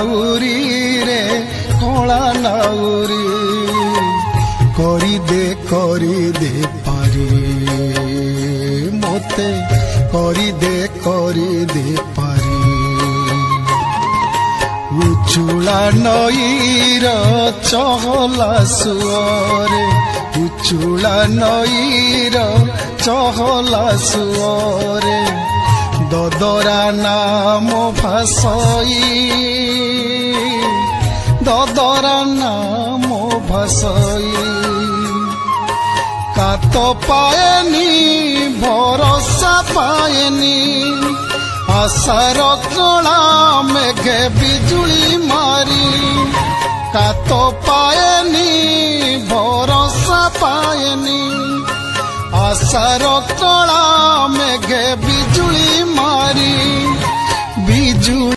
नाउरी रे कला नाउरी करी दे पारी मोते करी दे पारी उचुला नईर चहला सुअरे उचुला नईर चहला सुअरे ददरा नाम भासई ददरा नाम भासई कात पाएनी भरोसा पाएनी आशार कला मेघे बिजुली मारी कात पाएनी भरोसा पाएनी आशार कला मेघे बिजुली मारी बिजुली